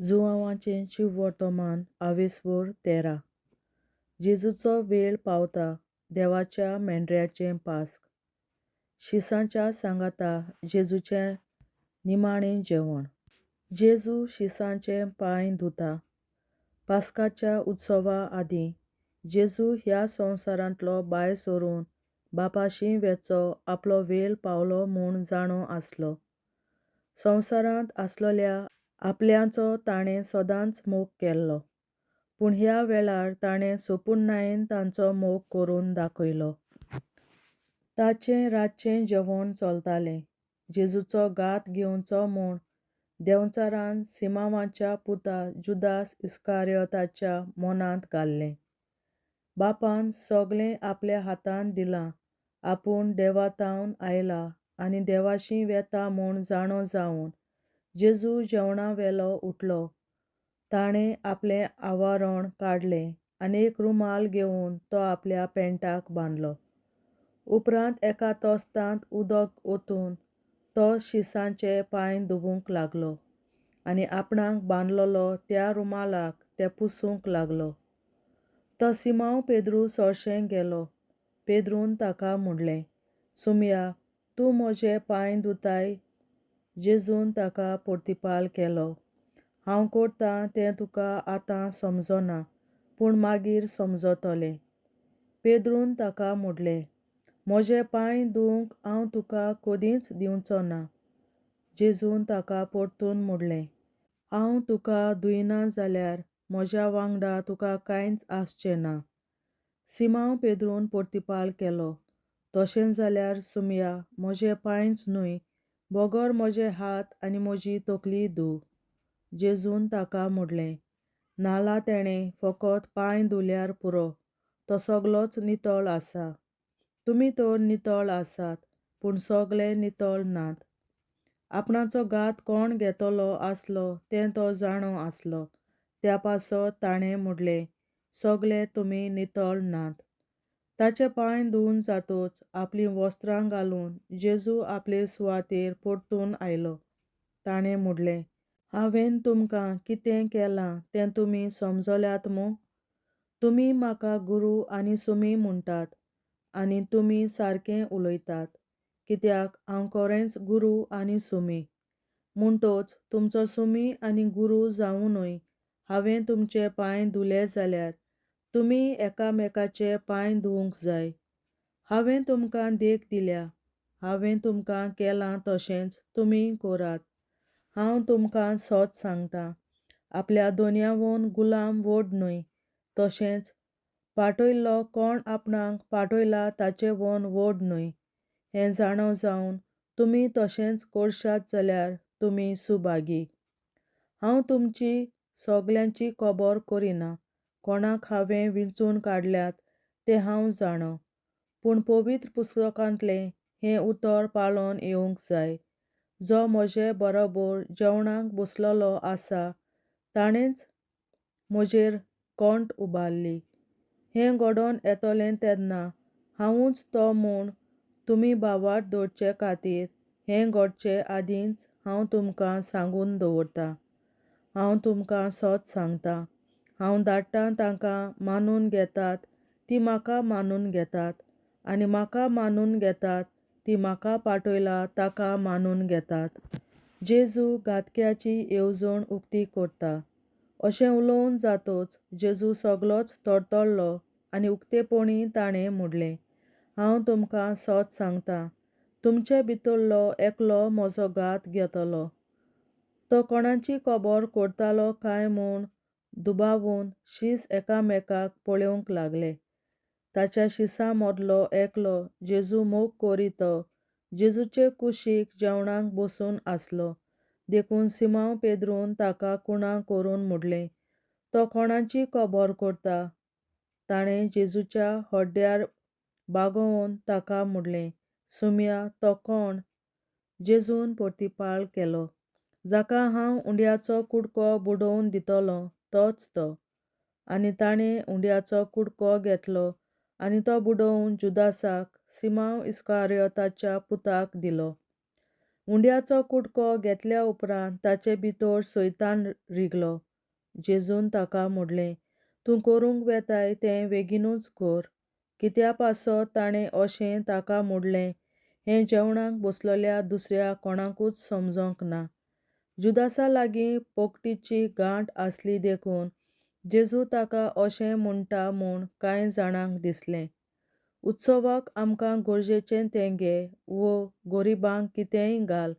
जुआंवाचें शिववर्तमान 13. जेजूचो वेळ पावता. देवाच्या मेंढऱ्याचें पास्क. शिसांच्या सांगाता जेजूचें निमाणें जेवण. जेजू शिसांचे पांय धुता. पास्काच्या उत्सवा आदीं जेजू ह्या संवसारांतलो भायर सरून बापाशी वेचो आपलो वेळ पावलो म्हूण जाणो आसलो. संवसारांत आसलेल्या आपल्याचो ताणें सदांच मोग केल्लो, पूण ह्या वेळार ताणें सोंपूर्णायेन तांचो मोग करून दाखयलो. ताचें रातचें जेवण चलतालें. जेजूचो घात घेवचो म्हूण देंवचारान सिमावाच्या पुता जुदास इस्कारियोताच्या मनांत घालें. बापान सगळें आपल्या हातांत दिलां. आपूण देवातावन आयला आनी देवाशी वेता म्हूण जाणो जावन जेजू जेवणावेलो उठलो. ताणें आपलें आवरण काडलें आनी एक रुमाल घेवन तो आपल्या पेंटाक बांदलो. उपरांत एका तोस्तांत उदक ओतून तो शिसांचे पांय धुवूंक लागलो आनी आपणाक बांदलोलो त्या रुमालाक ते पुसूंक लागलो. तो सिमांव पेद्रू सरशें गेलो. पेद्रून ताका म्हणलें, सुमया, तूं म्हजे पांय धुताय? जेजून ताका परतिपाल केलो, हांव करतां तें तुका आतां समजना, पूण मागीर समजतलें. पेद्रून ताका म्हणलें, म्हजे पांय धुवंक हांव तुका कदींच दिवचो ना. जेजून ताका परतून म्हणलें, हांव तुका धुयना जाल्यार म्हज्या वांगडा तुका कांयच आसचें ना. सिमांव पेद्रून परतिपाल केलो, तशें जाल्यार सुमया, म्हजे पांयच न्हय, बगर म्हजे हात आनी म्हजी तकली धुव. जेजून ताका म्हणलें, नाला तेणें फकत पांय धुल्यार पुरो, तो सगळोच नितळ आसा. तुमी तर नितळ आसात, पूण सगळे नितळ नात. आपणाचो घात कोण घेतलो आसलो तें तो जाणो आसलो. त्या पासत ताणें म्हणलें, सगळे तुमी नितळ नात. ताचे पांय धुवन जातूच आपलीं वस्त्रां घालून जेजू आपले सुवातेर परतून आयलो. ताणें म्हणलें, हांवें तुमकां कितें केलां तें तुमी समजल्यात मूं? तुमी म्हाका गुरू आनी सुमी म्हणटात, आनी तुमी सारकें उलयतात, कित्याक हांव खरेंच गुरू आनी सुमी. म्हणटच तुमचो सुमी आनी गुरू जावनूय हांवें तुमचे पांय धुले जाल्यार तुमी एकामेकाचे पांय धुवंक जाय. हांवें तुमकां देख दिल्या. हांवें तुमकां केलां तशेंच तुमी करात. हांव तुमकां सत सांगतां, आपल्या दोनयावोन गुलाम व्हड न्हय, तशेंच पाठयल्लो कोण आपणाक पाठयला ताचेवोन व्हड न्हय. हें जाणो जावन तुमी तशेंच करशात जाल्यार तुमी सुभागी. हांव तुमची सगल्यांची खबर करिना. कोणाक हांवें विंचून काडल्यात तें हांव जाणा, पूण पवित्र पुस्तकांतलें हें उतर पाळोन येवंक जाय. जो म्हजे बरोबर जेवणाक बसलोलो आसा ताणेंच म्हजेर खोंट उबारली. हें घडोवन येतलें तेन्ना हांवूच तो म्हूण तुमी भावार्थ दवरचे खातीर हें घडचे आदींच हांव तुमकां सांगून दवरतां. हांव तुमकां सत सांगतां, हांव धाडटां तांकां मानून घेतात तीं म्हाका मानून घेतात, आनी म्हाका मानून घेतात तीं म्हाका पाठयला ताका मानून घेतात. जेजू घातक्याची येवजण उक्ती करता. अशें उलोवन जातूच जेजू सगळोच तडतडलो आनी उक्तेपणी ताणें म्हणलें, हांव तुमकां सत सांगतां, तुमचे भितरलो एकलो म्हजो घात घेतलो. तो कोणाची खबर करतालो काय म्हूण दुबावून शीस एकामेकाक पळोवंक लागले. ताच्या शिसां मदलो एकलो जेजू मोग करीत जेजूचे कुशीक जेवणाक बसून आसलो. देखून सिमांव पेद्रून ताका कुणां करून म्हणलें, तो कोणाची खबर करता? ताणें जेजूच्या हड्ड्यार बागोवन ताका म्हणलें, सुमया, तो कोण? जेजून परतिपाल केलो, जाका हांव उंड्याचो कुडको बुडोवन दितलों तोच तो. आनी ताणें उंड्याचो कुडको घेतलो आनी तो बुडोवन जुदासाक, सिमांव इस्कारियोताच्या पुताक दिलो. उंड्याचो कुडको घेतल्या उपरांत ताचे भितर सैतान रिगलो. जेजून ताका म्हणलें, तूं करूंक वेताय तें बेगीनूच कर. कित्या पासत ताणें अशें ताका म्हणलें हें जेवणाक बसलोल्या दुसऱ्या कोणाकूच समजोंक ना. जुदासा लागीं पोकटीची गांठ आसली देखून जेजू ताका अशें म्हणटा म्हूण कांय जाणांक दिसलें. उत्सवाक आमकां गरजेचें तें घे वो गरिबांक कितेंय घाल.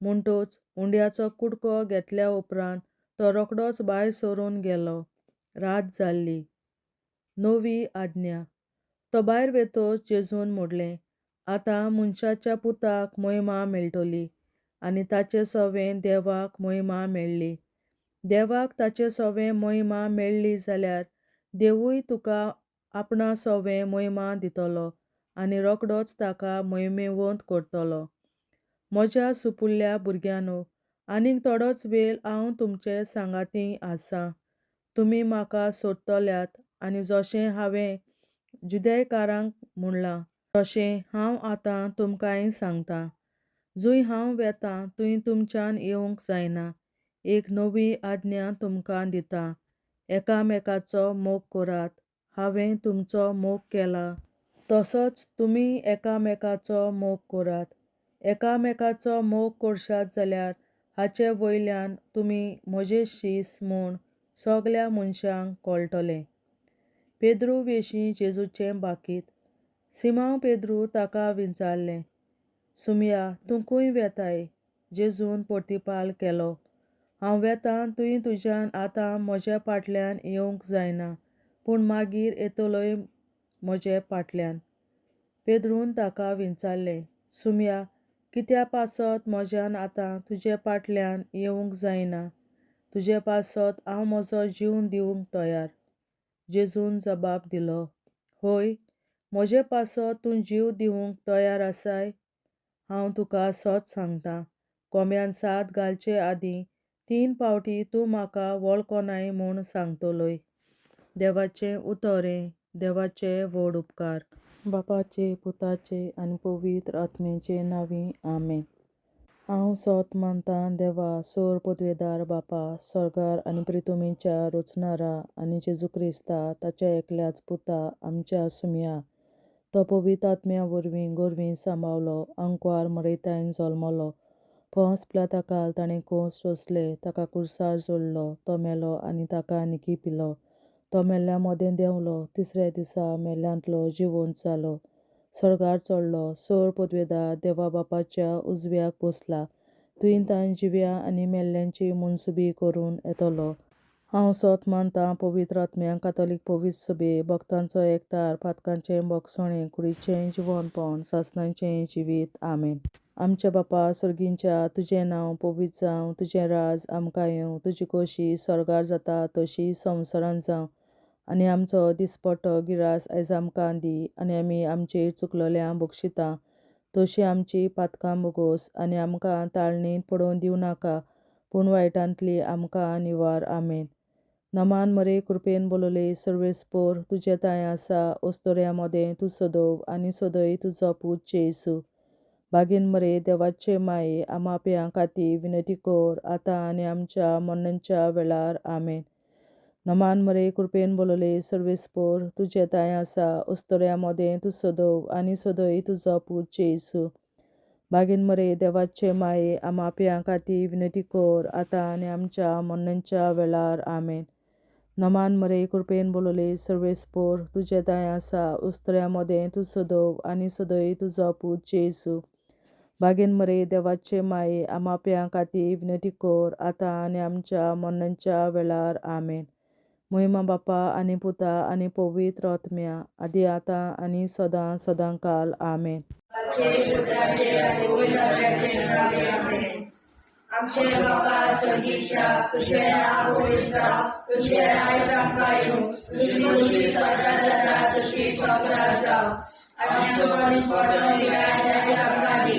म्हणटूच उंड्याचो कुडको घेतल्या उपरांत तो रोखडोच भायर सरून गेलो. रात जाल्ली. 9वी आज्ञा. तो भायर वेतोच जेजून म्हणलें, आतां मनशाच्या पुताक महिमा मेळटली आनी ताचे सोवें देवाक महिमा मेळ्ळी. देवाक ताचे सोवें महिमा मेळ्ळी जाल्यार देवूय तुका आपणा सोवें महिमा दितलो आनी रोखडोच ताका महिमेवंत करतलो. म्हज्या सुपुल्ल्या भुरग्यांनो, आनीक थोडोच वेळ हांव तुमचे सांगाती आसां. तुमी म्हाका सोदतल्यात आनी जशें हांवें जुदेकारांक म्हणलां तशें हांव आतां तुमकांय सांगतां. जंय हांव वेतां थंय तुमच्यान येवंक जायना. एक नवी आज्ञा तुमकां दितां, एकामेकाचो मोग करात. हांवें तुमचो मोग केला तसोच तुमी एकामेकाचो मोग करात. एकामेकाचो मोग करशात जाल्यार हाचे वयल्यान तुमी म्हजे शीस म्हूण सगल्या मनशांक कळटलें. पेद्रू विशीं जेजूचें बाकीत. सिमोन पेद्रू ताका विचारलें, सुमया, तूं खंय वेताय? जेजून प्रतिपाल केलो, हांव वेतां थंय तुज्यान आतां म्हज्या फाटल्यान येवंक जायना, पूण मागीर येतलोय म्हजे फाटल्यान. पेद्रून ताका विचारलें, सुमया, कित्या पासत म्हज्यान आतां तुजे फाटल्यान येवंक जायना? तुजे पासत हांव म्हजो जीव दिवंक तयार. जेजून जबाब दिलो, होय, म्हजे पासत तूं जीव दिवंक तयार आसाय? हांव तुका सत सांगतां, कोंब्यान साद घालचे आदीं 3 फावटी तूं म्हाका वळखोनाय म्हूण सांगतलोय. देवाचें उतोरें. देवाचे व्हड उपकार. बापाचे, पुताचे आनी पवित्र आत्म्याचे नांवीं आमेन. हांव सत मानतां देवा, सोर पदवेदार बापा, स्वर्गार आनी पृथ्वीच्या रचणारा आनी जेजू क्रिस्ता ताच्या एकल्याच पुता आमच्या सुमया. तो पवित्र आत्म्या वरवीं गोरवीं सांबावलो, अंकवार मरयतायन जल्मलो. पोंस पिलाताकाल ताणें खूंस सोंसले, ताका क्रुसार जोडलो, तो मेलो आनी ताका निखी पिलो. तो मेल्ल्या मोदें देंवलो, तिसऱ्या दिसा मेल्ल्यांतलो जिवंत जालो, स्वर्गार चडलो, सोर पदवेदार देवा बापाच्या उजव्याक बसला, थंय ताण जिव्या आनी मेल्ल्यांची मनसुबी करून येतलो. हांव सत मानतां पवित्र आत्म्यांक, कातोलीक पवित्र सभे, भक्तांचो एकठार, पातकांचें भोगसणें, कुडीचें जिवंतपण, सासणाचें जिवीत. आमेन. आमच्या बापा सुर्गींच्या, तुजें नांव पवित्र जावं, तुजें राज आमकां येवं, तुजी खोशी स्वर्गार जाता तशी संवसारांत जावं. आनी आमचो दिसपट्टो गिरास आयज आमकां दी, आनी आमी आमचेर चुकलोल्यांक बक्षितां तशीं आमची पातकां बोगोस, आनी आमकां ताळणेंत पडोवन दिवं नाका, पूण वायटांतली आमकां निवार. आमेन. नमान मरे, कृपेन बोलोले, सर्वेस्पोर, तुजे ताय आसा, ओस्तोऱ्या मोदें तूं सदोव आनी सदय तुजो पूत जेसू. बागीन मरे, देवाचे माये, आमा पियां खातीर विनंती कर, आतां आनी आमच्या मरणाच्या वेळार. आमेन. नमान मरे, कृपेन बोलोले, सर्वेस्पोर, तुजे ताय आसा, ओस्तोऱ्या मोदें तूं सदोव आनी सदय तुजो पूत जेसू. बागीन मरे, देवाचे माये, आमा पियां खातीर विनंती कर, आतां आनी आमच्या मरणाच्या वेळार. आमेन. नमान मरे, कृपेन बोलोले, सर्वेस्पोर, तुजे ताय आसा, ओस्तोऱ्या मोदें तूं सदोव आनी सदय तुजो पूत जेसू. बागीन मरे, देवाचे माये, आमा पियां खातीर विनंती कर, आतां आनी आमच्या मरणाच्या वेळार. आमेन. महिमा बापा आनी पुता आनी पवित्र आत्म्या, आदी आतां आनी सदां सदांकाल. आमेन. आमचे बापा स्वर्गीच्या, तुझें नांव पवित्र जावं, तुझें राज आमकां येवं, तुजी खुशी स्वर्गार जाता तशी संवसारांत जावं. आमचो दिसपट्टो गिरास आयज आमकां दी,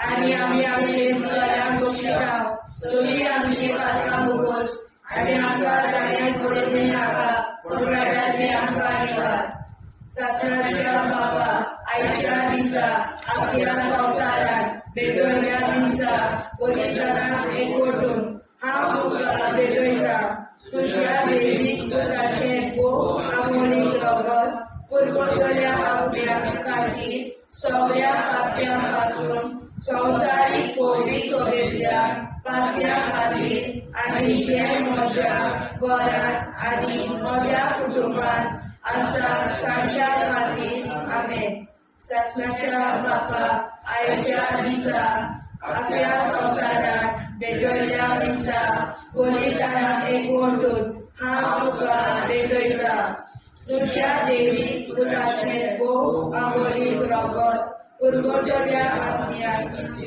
आनी आमी आमचे चुकलोल्यांक बक्षितां तशीं आमची पातकां बोगोस, आनी आमकां ताळ्यांत पडोवन दिवं नाका, पूण वायटांतली आमकां निवार. सासणाच्या बापा, आयच्या दिसा आपल्या संवसारात भेटवयल्या दिसा बलिदानाक एकवटून हांव तुका भेटयता तुज्या देवीक दुदाचे भोव आमोणीक रगत पुरगोतल्या आपल्या खातीर सगळ्या पाप्यां पासून संवसारीक पोवी सोबेतल्या पाप्यां खातीर आनी जे म्हज्या घरांत आनी म्हज्या कुटुंबांत आसा तांच्या खातीर आमेन. सासणाच्या बापा आयच्या दिसा आपल्या संवसारात भेटयल्या दिसा बलिदानाक एकवटून हांव तुका भेटयता तुज्या देवीक दुदाचें भोव आमोणीक रगत पुरगोतल्या आपल्या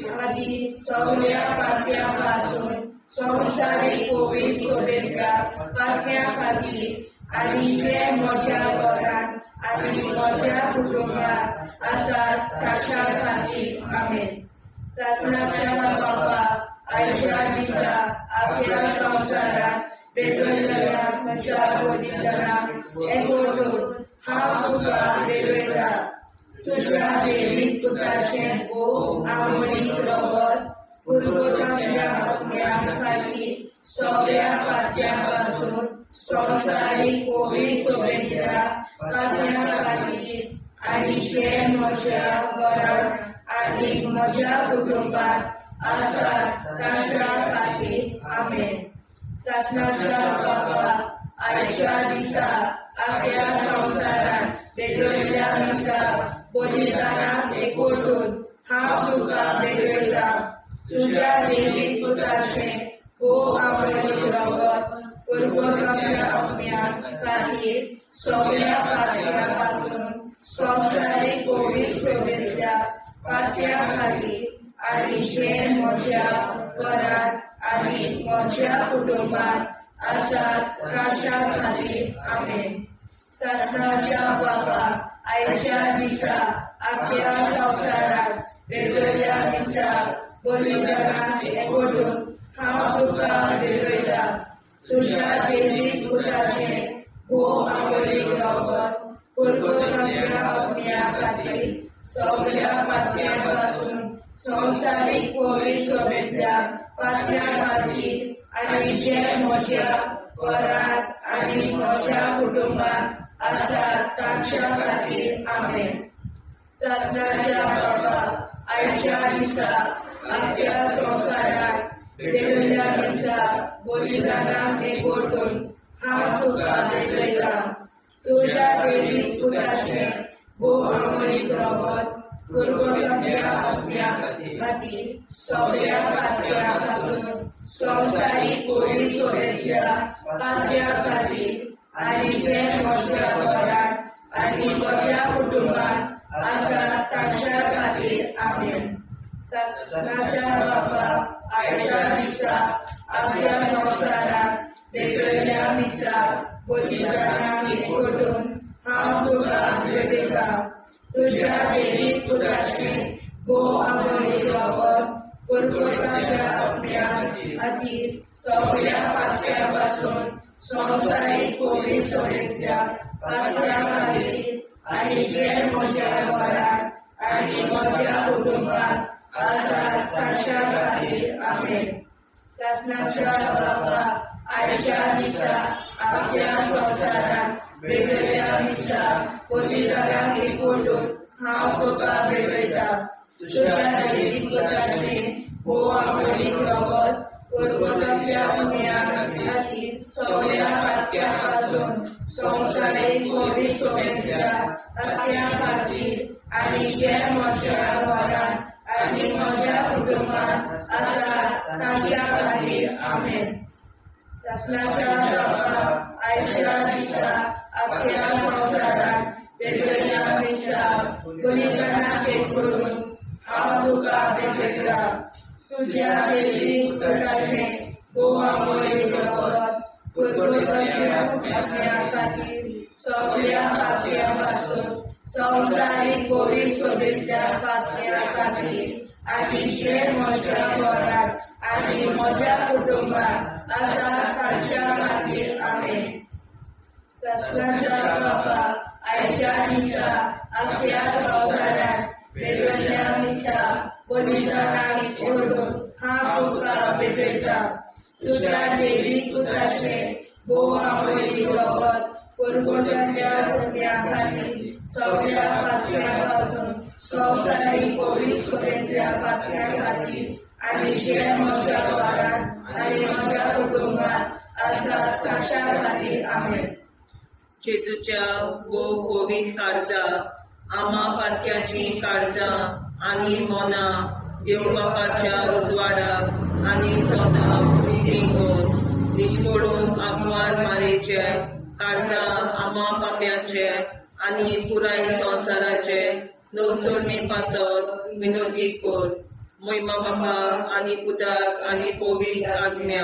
खातीर सगळ्या पाप्यां पासून संवसारीक पोवी सोबेतल्या पाप्यां खातीर आनी जे म्हज्या घरांत आनी म्हज्या कुटुंबांत आसात तांच्या खातीर आमेन. सासणाच्या बापा आयच्या दिसा आपल्या संवसारात भेटयल्या म्हज्या बलिदानाक एकवटून हांव तुका भेटयता तुज्या देवीक दुदाचें भोव आमोणीक रगत पुरगोतल्या आपल्या खातीर सगळ्या पाप्यां पासून संवसारीक पोवी सोबेतल्या पाप्यां खातीर आनी जे म्हज्या घरांत आनी म्हज्या कुटुंबांत आसात तांच्या खातीर आमेन. सासणाच्या बापा आयच्या दिसा आपल्या संवसारात भेटयल्या दिसा बलिदानाक एकवटून हांव तुका भेटयता तुज्या देवीक दुदाचें भोव आमोणीक रगत पुरगोतल्या आपल्या खातीर सगळ्या पाप्यां पासून संवसारीक पोवी सोबेतल्या पाप्यां खातीर आनी जे म्हज्या घरांत आनी म्हज्या कुटुंबांत आसात तांच्या खातीर आमेन. सासणाच्या बापा आयच्या दिसा आपल्या संवसारात भेटयल्या दिसा बलिदानाक एकवटून हांव तुका भेटयता तुज्या देवीक दुदाचें भोव आमोणीक रगत पुरगोतल्या आपल्या खातीर सगळ्या पाप्यां पासून संवसारीक पोवी सोबेतल्या पाप्यां खातीर आनी जे म्हज्या घरांत आनी म्हज्या कुटुंबांत आसात तांच्या खातीर आमेन. सासणाच्या बापा आयच्या दिसा आपल्या संवसारात भेटयल्या दिसा बलिदानाक एकवटून हांव तुका भेटयता तुज्या देवीक दुदाचें भोव आमोणीक रगत पुरगोतल्या आपल्या खातीर सगळ्या पाप्यां पासून संवसारीक पोवी सोबेतल्या पाप्यां खातीर आनी जे म्हज्या घरांत आनी म्हज्या कुटुंबांत आसात तांच्या खातीर आमेन. सासणाच्या बापा आयच्या दिसा आपल्या संवसारात भेटयल्या दिसा बलिदानाक एकवटून हांव तुका भेटयता तुज्या देवीक दुदाचें भोव आमोणीक रगत पुरगोतल्या आपल्या खातीर सगळ्या पाप्यां पासून संवसारीक पोवी सोबेतल्या पाप्यां खातीर आनी जे म्हज्या घरांत आनी म्हज्या कुटुंबांत आसात तांच्या खातीर आमेन. सासणाच्या बापा आयच्या दिसा आपल्या संवसारात भेटयल्या दिसा बलिदानाक एकवटून हांव तुका भेटयता तुज्या देवीक दुदाचें भोव आमोणीक रगत पुरगोतल्या आपल्या खातीर सगळ्या पाप्यां पासून संवसारीक पोवी सोबेतल्या पाप्यां खातीर आनी जे म्हज्या घरांत आनी म्हज्या कुटुंबांत आसात तांच्या खातीर आमेन. सासणाच्या बापा आयच्या दिसा आपल्या संवसारात भेटयल्या दिसा बलिदानाक एकवटून हांव तुका भेटयता तुज्या देवीक दुदाचें भोव आमोणीक रगत पुरगोतल्या आपल्या खातीर सगळ्या पाप्यां पासून संवसारीक पोवी सोबेतल्या पाप्यां खातीर आनी जे म्हज्या घरांत आनी म्हज्या कुटुंबांत आसात तांच्या खातीर आमेन. सासणाच्या बापा आयच्या दिसा अख्ख्या संवसारात पेटवल्या मिसा पवित्र नावी ओढून हा तुका पेटयता तुझ्या देवी पुताचे बोवावळी रोगत पुरगोजाच्या सगळ्या खाली सगळ्या पातळ्यापासून संवसारिक पवित्रतेच्या पातळ्याखाली आणि जे माझ्या वारात आणि माझ्या कुटुंबात असा ताशाखाली आमेन. जेजूच्या वो पवित्र काळजा आम्हा पातक्याची काळजा आणि मोना देव बापाच्या उजवाडाक आणि सदां निष्पडून आग्वार मारेचे काळजा आम्हा पाप्याचे आणि पुराय संवसाराचे नवसोडणे पासत विनोदी कोर महिमा बापा आणि पुताक आणि पवित्र आज्ञा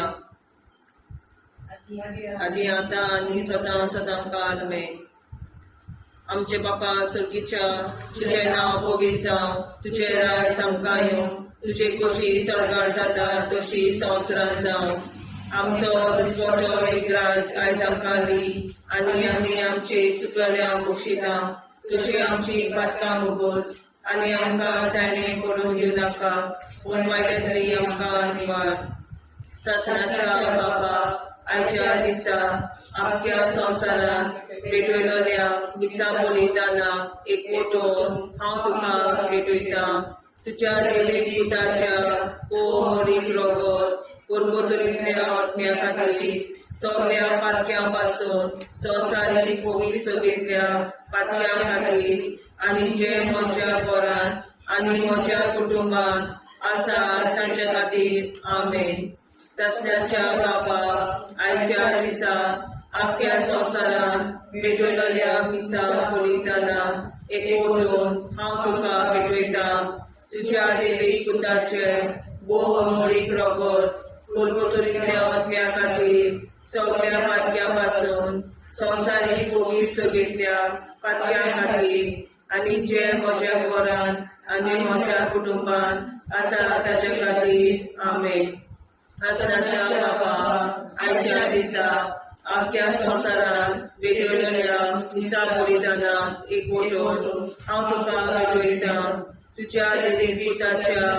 आदी आता आणि सदां सदां काल मे. आमचे बापा सर्गीच्या तुझे नाव पवित्र जावं तुझे राज आमकां येवं तुझे कशी चडगाड जाता तशी संवसारांत जावं. आमचो दिसवटो विग्राज आयज आमकां दी आनी आमी आमचे चुकल्यांक बक्षिता तशी आमची पातकां मुगोस आनी आमकां ताणें पडून दिवं नाका पूण वायट्यांतली आमकां निवार. सासणाच्या बापा आयच्या दिसा आख्या संवसारांत पेटयलोल्या दिसा बलिदाना एकवटून हांव तुका पेटयता तुज्या देवीक पुताच्या मोडीक रोगत पुरगोतरींतल्या आत्म्या खातीर सगळ्या पातक्यां पासून संवसारीक पवित्र सभेंतल्या पातक्यां खातीर आनी जे म्हज्या घरांत आनी म्हज्या कुटुंबांत आसा तांच्या खातीर आमेन. सासण्याच्या बापा आयच्या दिसा आख्या संवसारांत पेटयलोल्या मिसा बलिदाना एकवटून हांव तुका पेटयता तुज्या देवीक पुताचे मोडीक रोगत पुरगोतरींतल्या आत्म्या खातीर सगळ्या पातक्यां पासून संवसारीक पवित्र सभेंतल्या पातक्यां खातीर आनी जे म्हज्या घरांत आनी म्हज्या कुटुंबांत आसा ताचे खातीर आमेन. सासणाच्या बापा आयच्या दिसा आख्या संवसारांत पेटयलोल्या मिसा बलिदाना एकवटून हांव तुका पेटयता तुज्या देवीक पुताच्या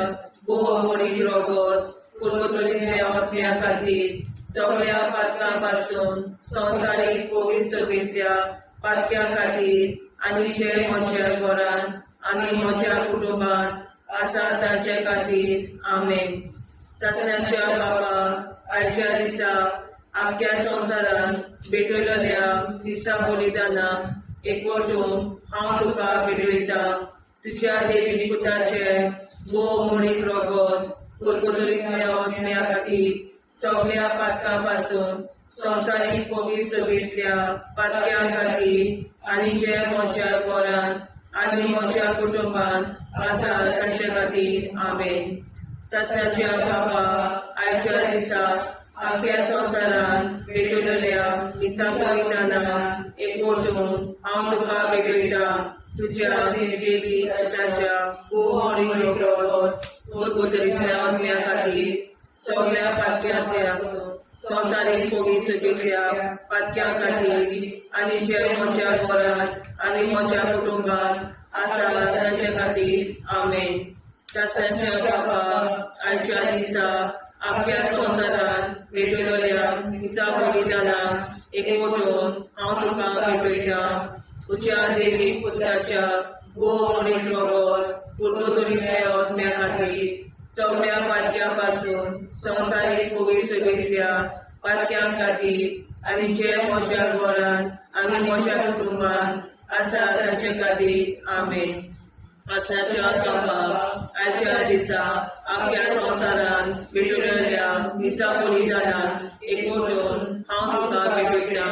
मोडीक रोगत पुरगोतरींतल्या आत्म्या खातीर सगळ्या पातकां पासून संवसारीक पवित्र सभेंतल्या पातक्यां खातीर आनी जे म्हज्या घरांत आनी म्हज्या कुटुंबांत आसा तांचे खातीर आमेन. सासण्याच्या बापा आयच्या दिसा आख्या संवसारांत पेटयलोल्या मिसा बलिदाना एकवटून हांव तुका पेटयता तुज्या देवीक पुताचे मोडीक रोगत पुरगोतरींतल्या आत्म्या खातीर सगळ्या पातकां पासून संवसारीक पवित्र सभेंतल्या पातक्यां खातीर आनी जे म्हज्या घरांत आनी म्हज्या कुटुंबांत आसा तांचे खातीर आमेन. सासण्याच्या बापा आयच्या दिसा आख्या संवसारांत पेटयलोल्या मिसा बलिदाना एकवटून हांव तुका पेटयता तुज्या देवीक पुताच्या मोडीक रोगत पुरगोतरींतल्या आत्म्या खातीर सगळ्या पातक्यांतल्या संवसारीक पवित्र सभेंतल्या पातक्यां खातीर आनी जे म्हज्या घरांत आनी म्हज्या कुटुंबांत आसा तांचे खातीर आमेन. सासण्याच्या बापा आयच्या दिसा आख्या संवसारांत पेटयलोल्या मिसा बलिदाना एकवटून हांव तुका पेटयता तुज्या देवीक पुताच्या मोडीक रोगत पुरगोतरींतल्या आत्म्या खातीर सगळ्या पातक्यां पासून संवसारीक पवित्र सभेंतल्या पातक्यां खातीर आनी जे म्हज्या घरांत आनी म्हज्या कुटुंबांत आसा तांचे खातीर आमेन. सासण्याच्या बापा आयच्या दिसा आख्या संवसारांत पेटयलोल्या मिसा बलिदाना एकवटून हांव तुका पेटयता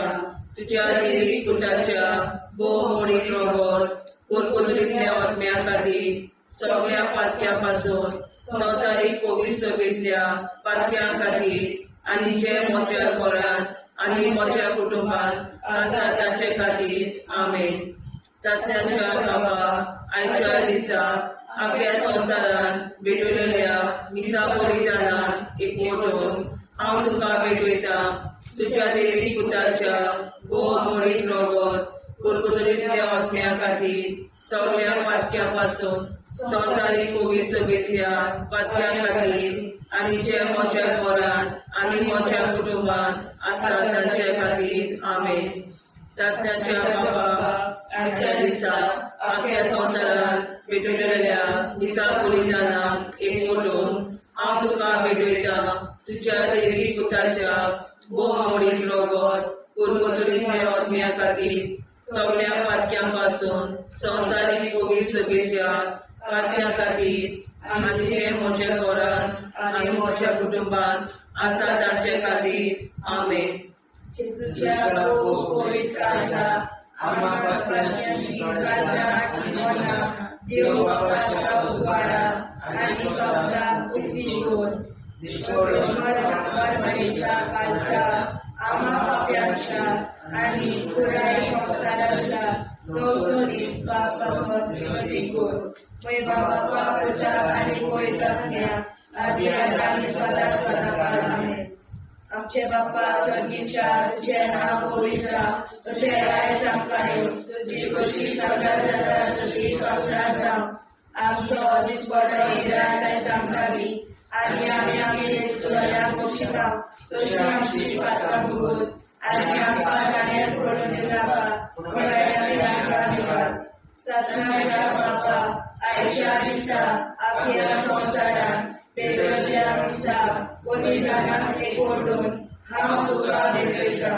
तुज्या देवीक पुताच्या मोडीक रोगत पुरगोतरींतल्या आत्म्या खातीर सगळ्या पातक्यां पासून संवसारीक पवित्र सभेंतल्या पातक्यां खातीर आनी जे म्हज्या घरांत आनी म्हज्या कुटुंबांत आसा तांचे खातीर आमेन. सासण्याच्या बापा आयच्या दिसा आख्या संवसारांत पेटयलोल्या मिसा बलिदाना एकवटून हांव तुका पेटयता तुज्या देवीक पुताच्या मोडीक रोगत कुरकुरीतल्या आत्म्या खातीर सगळ्या पातक्यापासून संवसारीक कोवीड सगळ्या पातक्या खातीर आनी जे म्हज्या घरांत आनी म्हज्या कुटुंबात आसा तांचे खातीर आमेन. चाचण्याच्या बाबा आजच्या दिसा आख्या संवसारात भेटलेल्या दिसा बलिदानाक एकवटून हांव तुका भेटयता तुज्या देवी पुताच्या भोवमोडीक रगत कुरकुरीतल्या आत्म्या खातीर सगळ्या पातक्यांपासून संवसारीक कोवीड सगळ्या पातक्या खातीर आनी जे म्हज्या घरांत आनी म्हज्या कुटुंबात आसा तांचे खातीर आमेन. जेजूच्या कोवीड काळजा आम्हा पातक्यांची काळजा आनी मना देव बापाच्या उजवाडा आनी कबराक उगडी कर. परमेच्या काळजा आम्हा पाप्यांच्या आनी पुराय संवसाराच्या नवसरीत पासवत विनंती कर. पळय बाबा पुता आनी पळयता आदी आनी सदा सदाकाळ आमेन. आमचे बाप्पा स्वर्गीच्या तुझे नाव पवित्र तुझे राय आमकां येवं तुजी कशी सगळ्यात जाता तशी संवसारांत जावं. आमचो दिसपडो हिराय आमकां दी आनी आमी आमचे चुकल्यांक बक्षिता तशी आमची पातकां भोगोस आनी आमकां गाण्यार पडून दिनाका पण आमकां निवार. ससनाच्या बाप्पा आयच्या दिसा आख्या संवसारांत पेटवल्ल्या दिसा बलिदानाक एकवटून हांव तुका भेटयता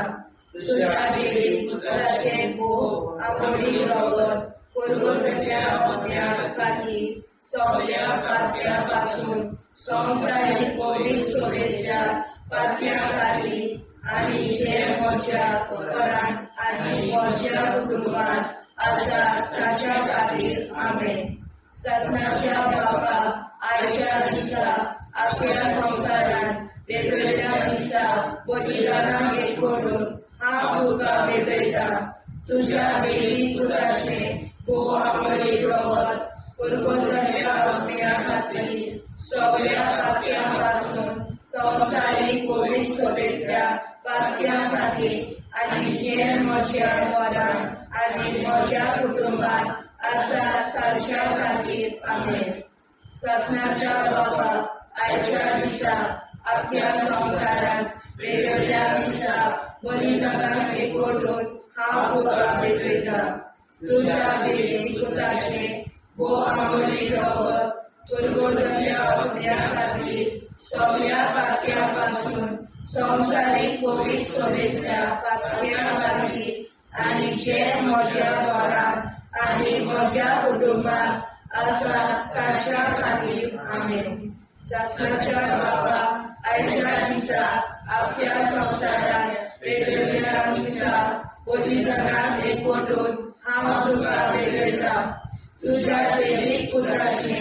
तुज्या देवी पुताचे भोव आपोळी रगत कुरकुरीतल्या आत्म्या खातीर सगळ्या पातक्यां पासून संवसारीक कोवीड सगळ्या पातक्यां खातीर आनी जे म्हज्या घरांत आनी म्हज्या कुटुंबात आसा ताच्या खातीर आमेन. ससनाच्या बाबा आयच्या दिसा आख्या संवसारांत पेटवल्ल्या दिसा बलिदानाक एकवटून हांव तुका भेटयता तुज्या देवी पुताचे भोव आपोळी रगत कुरकुरीतल्या आत्म्या खातीर सगळ्या पातक्यां पासून संवसारीक कोवीड सगळ्या पातक्यां खातीर आनी जे म्हज्या घरांत आनी म्हज्या कुटुंबात आसा तांच्या खातीर आमेन. ससनाच्या बाबा आयच्या दिसा आख्या संवसारांत पेटवल्ल्या दिसा बलिदानाक एकवटून हांव तुका भेटयता तुज्या देवी पुताचे भोव आपोळी रगत कुरकुरीतल्या आत्म्या खातीर सगळ्या पातक्यां पासून संवसारीक कोवीड सगळ्या पातक्यां खातीर आनी जे म्हज्या घरांत आनी म्हज्या कुटुंबात आसा तांच्या खातीर आमेन. ससनाच्या बाबा आयच्या दिसा आख्या संवसारांत पेटवल्ल्या दिसा बलिदानाक एकवटून हांव तुका भेटयता तुज्या देवी पुताचे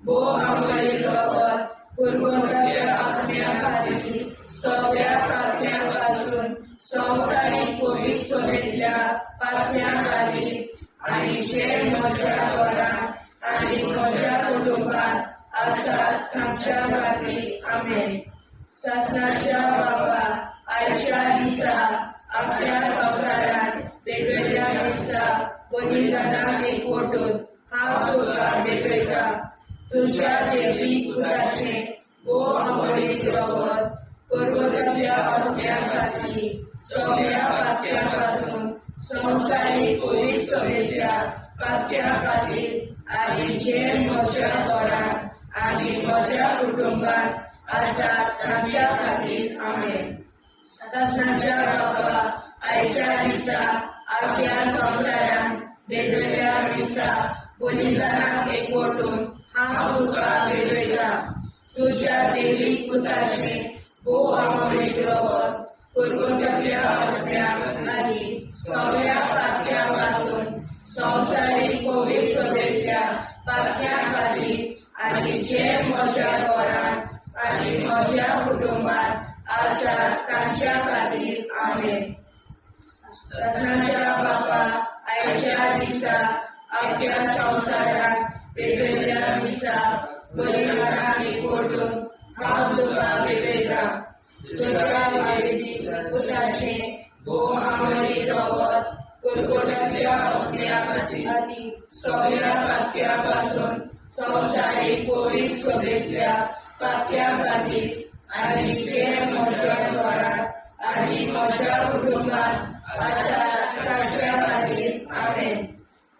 भोव आपोळी रगत कुरकुरीतल्या आत्म्या खातीर सगळ्या पातक्यां पासून संवसारीक कोवीड सगळ्या पातक्यां खातीर आनी जे म्हज्या घरांत आनी म्हज्या कुटुंबात आसा तांच्या खातीर आमेन. ससनाच्या बाबा आयच्या दिसा आख्या संवसारांत पेटवल्ल्या दिसा बलिदानाक एकवटून हांव तुका भेटयता तुज्या देवी पुताचे भोव आपोळी रगत कुरकुरीतल्या आत्म्या खातीर सगळ्या पातक्यां पासून संवसारीक कोवीड सगळ्या पातक्यां खातीर आनी जे म्हज्या घरांत आनी म्हज्या कुटुंबात आसा तांच्या खातीर आमेन. ससनाच्या बाबा आयच्या दिसा आख्या संवसारांत पेटवल्ल्या दिसा बलिदानाक एकवटून हांव तुका भेटयता तुज्या देवी पुताचे भोव आपोळी रगत कुरकुरीतल्या आत्म्या खातीर सगळ्या पातक्यां पासून संवसारीक कोवीड सगळ्या पातक्यां खातीर आनी जे म्हज्या घरांत आनी म्हज्या कुटुंबात आसा तांच्या खातीर आमेन. ससनाच्या बाबा आयच्या दिसा आख्या संवसारांत पेटवल्ल्या दिसा बलिदानाक एकवटून हांव तुका भेटयता तुज्या देवी पुताचे भोव आपोळी रगत कुरकुऱ्याच्या ओंप्या खातीर सगळ्या पातक्यापासून संवसारीक पोलीस सभेंतल्या पातक्या खातीर आनी जे म्हज्या घरांत आनी म्हज्या कुटुंबांत आसा ताच्या खातीर आमेन.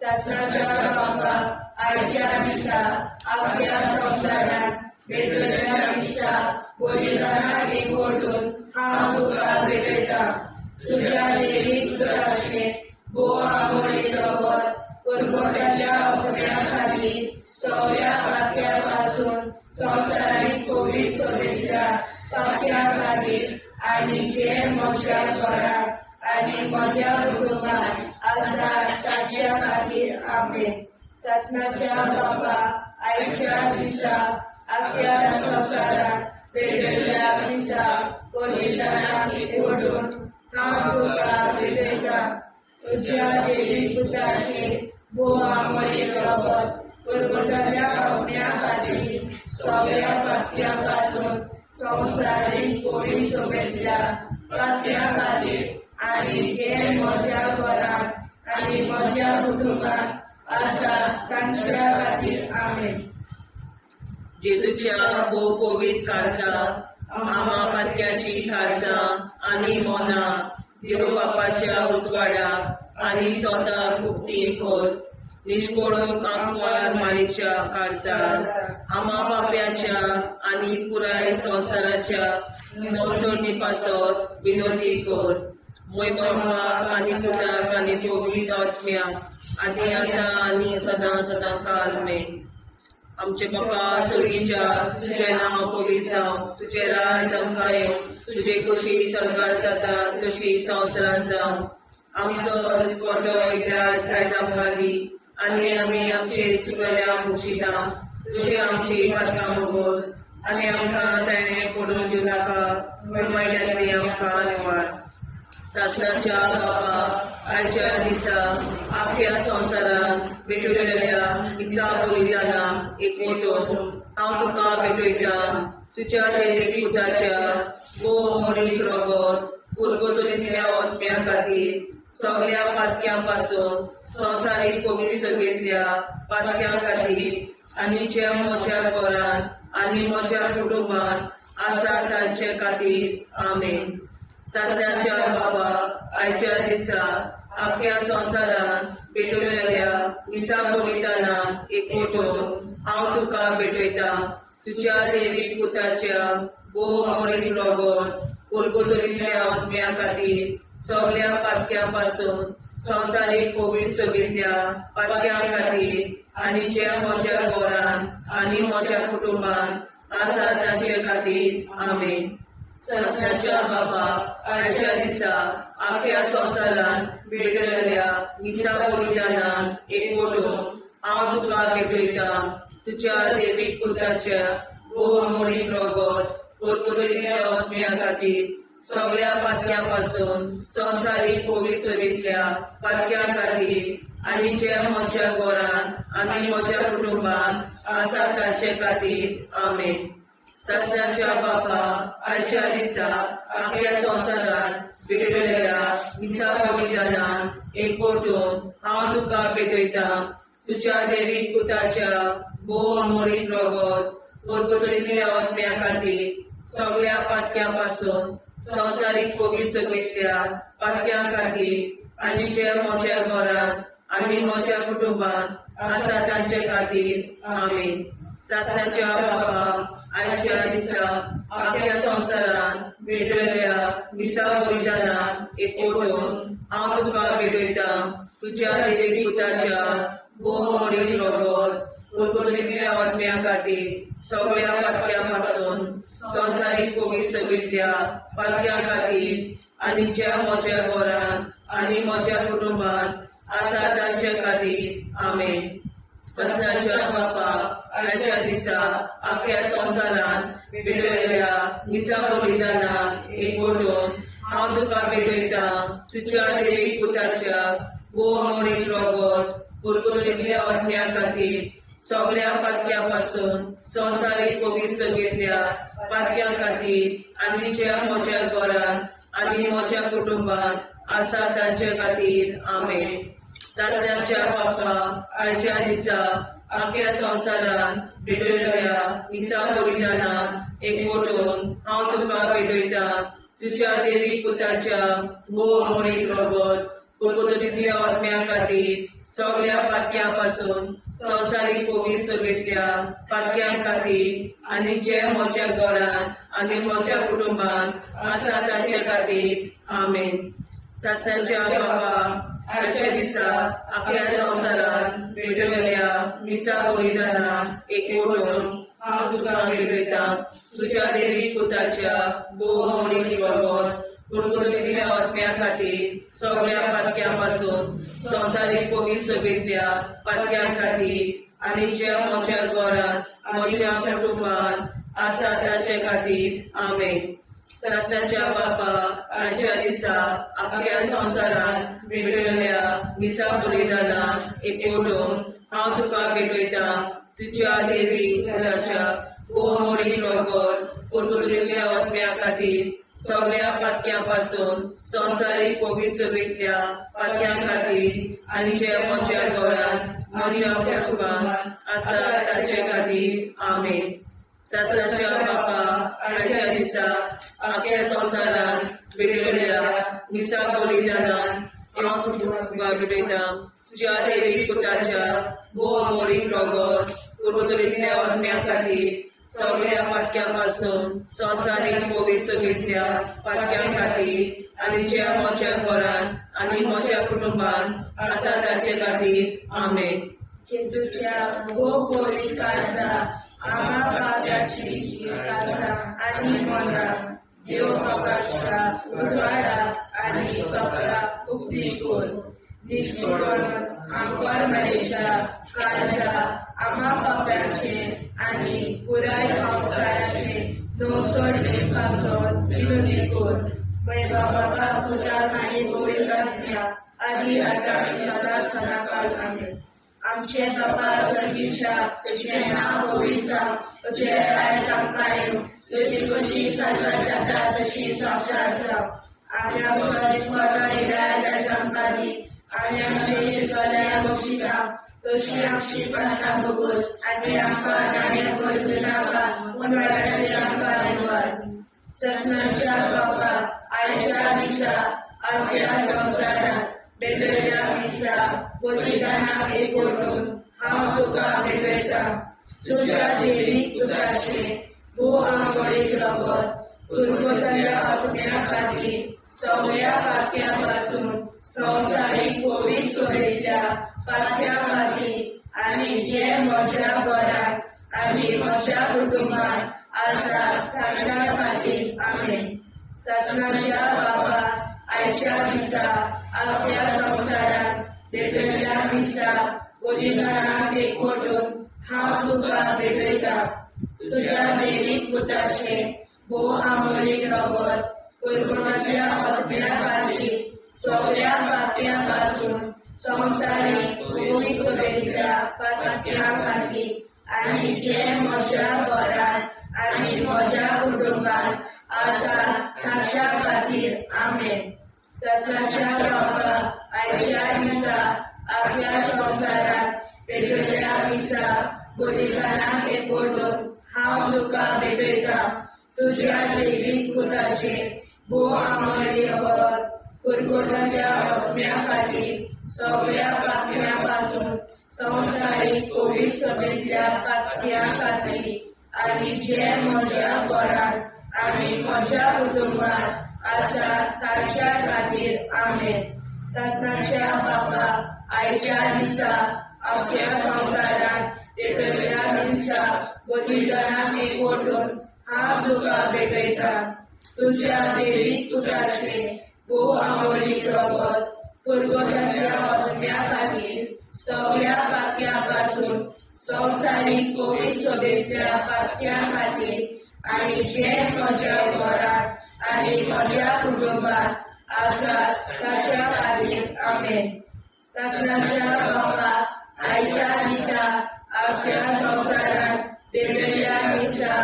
शासनाच्या बापाक आयच्या दिसा आपल्या संवसारांत भेटलेल्या दिसा बलिदानाक एकवटून हांव तुका भेटयता. तुज्या देवीक पुताचें बोवा मोडीत रगत कुरकुट्याच्या ओंप्या खातीर सगळ्या पातक्यापासून संवसारीक पोलीस सभेंतल्या पातक्या खातीर आनी जे म्हज्या घरांत आनी म्हज्या कुटुंबांत आसा ताच्या खातीर आमेन. शासनाच्या बापाक आयच्या दिसा आपल्या संवसारांत भेटलेल्या दिसा बलिदानाक एकवटून हांव तुका भेटयता. तुज्या देवीक पुताचें बोवा मोडीत रगत कुरकुट्याच्या ओंप्या खातीर सगळ्या पातक्यापासून संवसारीक पोलीस सभेंतल्या पातक्या खातीर आनी जे म्हज्या घरांत आनी म्हज्या कुटुंबांत आसा तांच्या खातीर आमेन. जेजूच्या भोव पवित्र काळजांत आमा पातक्याची काळजां आनी मोना देव बापाच्या उजवाडाक आनी स्वता मुक्ती खोल निष्पळून आंकवार माळेच्या काळजांत आमा पाप्याच्या आनी पुराय संवसाराच्या नवसोडणी पासत विनोदी कोर मोयमा आनी पुताक आनी पवित्र आत्म्याक आनी आतां आनी सदां सदां काल मेन. आमचे बापा सर्गीच्या तुझे नांव पवित्र जावं, तुझे राज आमकां येवं, तुझे कशी सरकार जाता तशी संवसारांत जावं. आमचो दिसपटो एकदांच आयज आमकां दी आनी आमी आमचे चुकल्यांक मुशिता. तुझे आमची पातकां मोगोस आनी आमकां ताणें पडून दिवं नाका, वायटांतली आमकां निवार. शासनाच्या बापा आयच्या दिसा आख्या संवसारांत भेटलेल्या दिसा बलिदानाक एकवटून हांव तुका भेटयता. तुज्या देवीक पुताच्या बोव मोडीत रगत कुरकुट्याच्या ओंप्या खातीर सगळ्या पातक्यापासून संवसारीक पवित्र सभेंतल्या पातक्या खातीर आनी जे म्हज्या घरांत आनी म्हज्या कुटुंबांत आसा तांचे खातीर आमेन. शासनाच्या बापा आयच्या दिसा आख्या संवसारांत भेटलेल्या दिसा बलिदानाक एकवटून हांव तुका भेटयता. तुज्या देवीक पुताच्या बोव मोडीत रगत कुरकुट्याच्या ओंप्या खातीर सगळ्या पातक्यापासून संवसारीक पवित्र सभेंतल्या पातक्या खातीर आनी जे म्हज्या घरांत आनी म्हज्या कुटुंबांत आसा तांचे खातीर आमेन. शासनाच्या बापा आयच्या दिसा आख्या संवसारांत भेटलेल्या दिसा बलिदानाक एकवटून हांव तुका भेटयता. तुज्या देवीक पुताच्या बोव मोडीत रगत कुरकुट्याच्या ओंप्या खातीर सगळ्या पातक्यापासून संवसारीक पवित्र सभेंतल्या पातक्या खातीर आनी जे म्हज्या घरांत आनी म्हज्या कुटुंबांत आसा तांचे खातीर आमेन. शासनाच्या बापा आयच्या दिसा आख्या संवसारांत भेटलेल्या दिसा बलिदानाक एकवटून हांव तुका भेटयता. तुज्या देवीक पुताच्या बोव मोडीत रगत कुरकुट्याच्या ओंप्या खातीर सगळ्या पातक्यापासून संवसारीक पवित्र सभेंतल्या पातक्या खातीर आनी जे म्हज्या घरांत आनी म्हज्या कुटुंबांत आसा तांचे खातीर आमेन. शासनाच्या बापा आयच्या दिसा आख्या संवसारांत भेटलेल्या दिसा बलिदानाक एकवटून हांव तुका भेटयता. तुज्या देवीक पुताच्या बोव मोडीत रगत कुरकुट्याच्या ओंप्या खातीर सगळ्या पातक्यापासून संवसारीक पवित्र सभेंतल्या पातक्या खातीर आनी जे म्हज्या घरांत आनी म्हज्या कुटुंबांत आसा तांचे खातीर आमेन. शासनाच्या बापा आयच्या दिसा आख्या संवसारांत भेटलेल्या दिसा बलिदानाक एकवटून हांव तुका भेटयता. तुज्या देवीक पुताच्या बोव मोडीत रगत कुरकुट्याच्या ओंप्या खातीर सगळ्या पातक्यापासून संवसारीक पवित्र सभेंतल्या पातक्या खातीर आनी जे म्हज्या घरांत आनी म्हज्या कुटुंबात आसा तांचे खातीर आमेन. सासऱ्याच्या बापा आयच्या दिसा आख्या संवसारान भेटयल्या मिसा बलिदानात एकवटून हांव तुका भेटयता तुज्या देवीक पुताच्या भोव मोडीक रगत कुरकुरीतल्या आत्म्या खातीर सगळ्या पातक्यां पासून संवसारीक पवित्र सभेतल्या पातक्यां खातीर आनी जे म्हज्या घरांत आनी म्हज्या कुटुंबात आसा तांचे खातीर आमेन. सासऱ्याच्या बापा आयच्या दिसा आख्या संवसारान भेटयल्या मिसा बलिदानात एकवटून हांव तुका भेटयता तुज्या देवीक पुताच्या भोव मोडीक रगत कुरकुरीतल्या आत्म्या खातीर सगळ्या पातक्यां पासून संवसारीक पवित्र सभेतल्या पातक्यां खातीर आनी जे म्हज्या घरांत म्हज्या कुटुंबात आसा तांचे खातीर आमेन. सासऱ्याच्या बापा आयच्या दिसा आख्या संवसारान भेटयल्या मिसा बलिदानात एकवटून हांव तुका भेटयता तुज्या देवीक पुताच्या भोव मोडीक रगत कुरकुरीतल्या आत्म्या खातीर सगळ्या पातक्यां पासून संवसारीक पवित्र सभेतल्या पातक्यां खातीर आनी जे म्हज्या घरांत म्हज्या कुटुंबात आसा तांचे खातीर आमेन. सासऱ्याच्या बापा आयच्या दिसा आख्या संवसारान भेटयल्या मिसा बलिदानात हांव तुका भेटयता तुज्या देवीक पुताच्या भोव मोडीक रगत कुरकुरीतल्या आत्म्या खातीर सगळ्या पातक्यां पासून संवसारीक पवित्र सभेतल्या पातक्यां खातीर आनी जे म्हज्या घरांत आनी म्हज्या कुटुंबात आसा तांचे खातीर आमेन. जेजूच्या भोव मोडीक काळजा आम्हा पाप्याची काळजा आनी मना देव प्रकाशा उजवाडा आनी सपला उक्ती कोर निष्ठुरण आमकां मेळच्या काळजा आम्हा पाप्याचे आनी पुराय संवसाराचे नवसोडणे पासत विनोदी कोर. मैबा बाबा पुता आनी पवित्र आत्म्या आदी आतां आनी सदांच सदांकाळ आमेन. आमचे बाबा सर्गीच्या तुझे नाव पवित्र तुझे राय आमकां तुझी कशी साजरा जाता तशी संस्कार जावं. आनी आमकां दिसपट्टा हिराय आमकां दी आनी आमचे शिकल्या बक्षिता तशी आमची प्रार्थना भोगोस आनी आमकां नाणे पडूं नाका पूण वाड्यातली आमकां निवार. ससनाच्या बापा आयच्या दिसा आख्या संवसारात भेटयल्या मिसा बलिदानात एकवटून हांव तुका भेटयता तुज्या देवीक पुताचे भोव मोडीक रगत कुरकुरीतल्या आत्म्या खातीर सगळ्या पातक्यां पासून संवसारीक पवित्र सभेतल्या पातक्यां खातीर आनी जे म्हज्या घरांत आनी म्हज्या कुटुंबात आसा तांच्या खातीर आमेन. ससनाच्या बापा आयच्या दिसा आख्या संवसारात भेटयल्या मिसा बलिदानात एकवटून हांव तुका भेटयता तुज्या देवीक पुताचे भोव मोडीक रगत कुरकुरीतल्या आत्म्या खातीर सगळ्या पातक्यां पासून संवसारीक पवित्र सभेतल्या पातक्यां खातीर आनी जे म्हज्या घरांत आनी म्हज्या कुटुंबात आसा तांच्या खातीर आमेन. ससनाच्या बापा आयच्या दिसा आख्या संवसारात भेटयल्या मिसा बलिदानात एकवटून हांव तुका भेटयता तुज्या देवीक पुताचे भोव मोडीक रगत कुरकुरीतल्या आत्म्या खातीर सगळ्या पातक्यां पासून संवसारीक पवित्र सभेतल्या पातक्यां खातीर आनी जे म्हज्या घरांत आनी म्हज्या कुटुंबात आसा तांच्या खातीर आमेन. ससनाच्या बापा आयच्या दिसा आख्या संवसारात भेटयल्या मिसा बलिदानात एकवटून हांव तुका भेटयता तुज्या देवीक पुताचे भोव मोडीक रगत कुरकुरीतल्या आत्म्या खातीर सगळ्या पातक्यां पासून संवसारीक पवित्र सभेतल्या पातक्यां खातीर आनी जे म्हज्या घरांत आनी म्हज्या कुटुंबात आसा ताच्या खातीर आमेन. ससनाच्या बापा आयच्या दिसा आख्या संवसारात भेटयल्या मिसा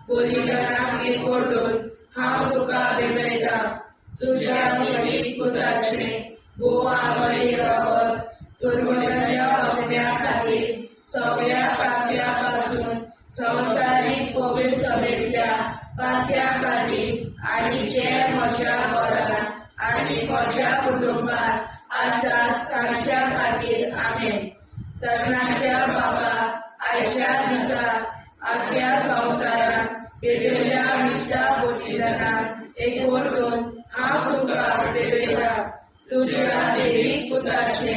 बलिदानात एकवटून हांव तुका भेटयता तुझ्या दैवीक पुत्राचे भोव आवडी रगत दुर्गताच्या अग्न्या खातीर सगळ्या पातळ्यापासून संवसारीक कोवीड सभेच्या पातळ्या खातीर आनी जे म्हज्या घरांत आनी म्हज्या कुटुंबात आसात तांच्या खातीर आमेन. सगळ्यांच्या बाबा आयच्या दिसा आख्या संवसारांत पेटयल्या निश्चा बलिदानाक एकवटून हांव तुका पेटयता. तुझ्या दैवीक पुत्राचे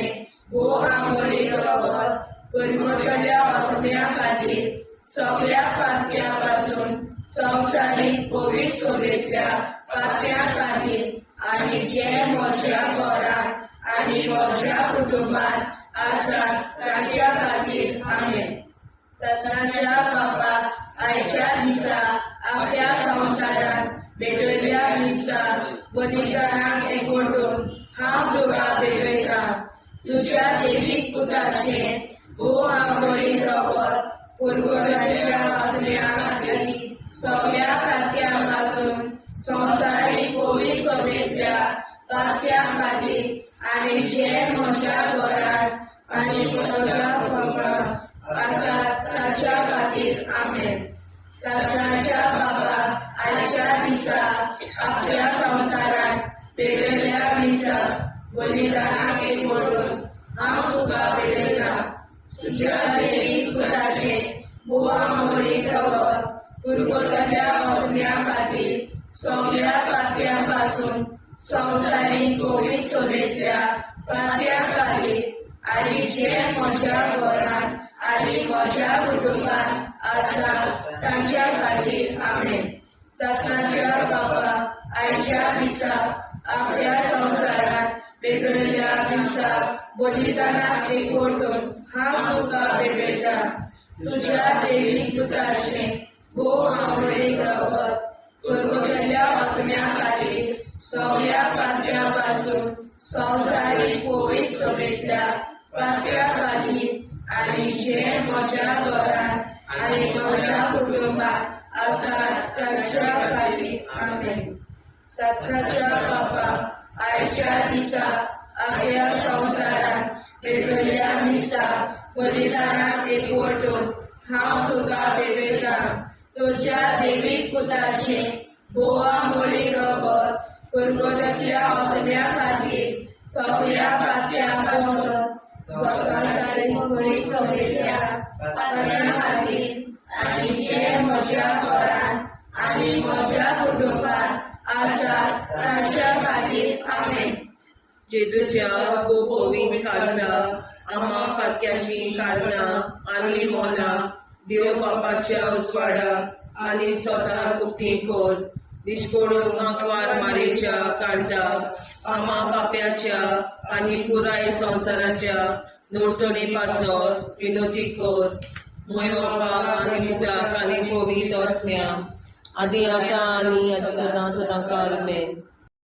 भोव आमोली रगत परमतल्या अग्न्या खातीर सगळ्या पातळ्यापासून संवसारीक कोवीड सभेच्या पातळ्या खातीर आनी जे म्हज्या घरांत आनी म्हज्या कुटुंबात आसात तांच्या खातीर आमेन. सगळ्यांच्या बापाक आयच्या दिसा आख्या संवसारांत पेटयल्या निश्चा बलिदानाक एकवटून हांव तुका पेटयता. तुझ्या दैवीक पुत्राचे भोव आमोली रगत परगटाच्या अग्न्या खातीर सगळ्या पातळ्यापासून संवसारीक कोवीड सभेच्या पातळ्या खातीर आनी जे म्हज्या घरांत आनी म्हज्या कुटुंबात आसात तांच्या खातीर आमेन. सगळ्यांच्या बापाक आयच्या दिसा आपल्या संवसारांत पेटयल्या निश्चा बलिदानाक एकवटून हांव तुका पेटयता. तुझ्या दैवीक पुत्राचे भोव आमोली रगत परगटाच्या अग्न्या खातीर सगळ्या पातळ्यापासून संवसारीक कोवीड सभेच्या पातळ्या खातीर आनी जे म्हज्या घरांत आनी म्हज्या कुटुंबात आसात तांच्या खातीर आमेन. सगळ्यांच्या बापाक आयच्या दिसा आपल्या संवसारांत पेटयल्या निश्चा बलिदानाक एकवटून हांव तुका पेटयता. तुझ्या दैवीक पुत्राचे भोव आमोली रगत परगटाच्या अग्न्या खातीर सगळ्या पातळ्यापासून संवसारीक कोवीड सभेच्या पातळ्या खातीर आनी जे म्हज्या घरांत आनी म्हज्या कुटुंबात आसात तांच्या खातीर आमेन. सगळ्यांच्या बापाक आयच्या दिसा आख्या संवसारांत पेटयल्या निश्चा बलिदानाक एकवटून हांव तुका पेटयता. तुझ्या दैवीक पुत्राचे भोव आमोली रगत परगटाच्या अग्न्या खातीर सगळ्या पातळ्यापासून संवसारीक कोवीड सभेच्या पातळ्या खातीर आनी जे म्हज्या घरांत आनी म्हज्या कुटुंबात आसात तांच्या खातीर आमेन. जेजूच्या गोविंद काळजा आम्हा पातक्याची काळजा आनी मोला देव बापाच्या उजवाडाक आनी स्वता कुटी कोर दिसपडून आंकवार मारेच्या काळजा आम्हा पाप्याच्या आनी पुराय संवसाराच्या नोडचणी पासत विनोदी कोर. मोय बाबा आनी पुताक आनी पवित्र आत्म्या आदी आतां आनी सदां सदां काल आमेन.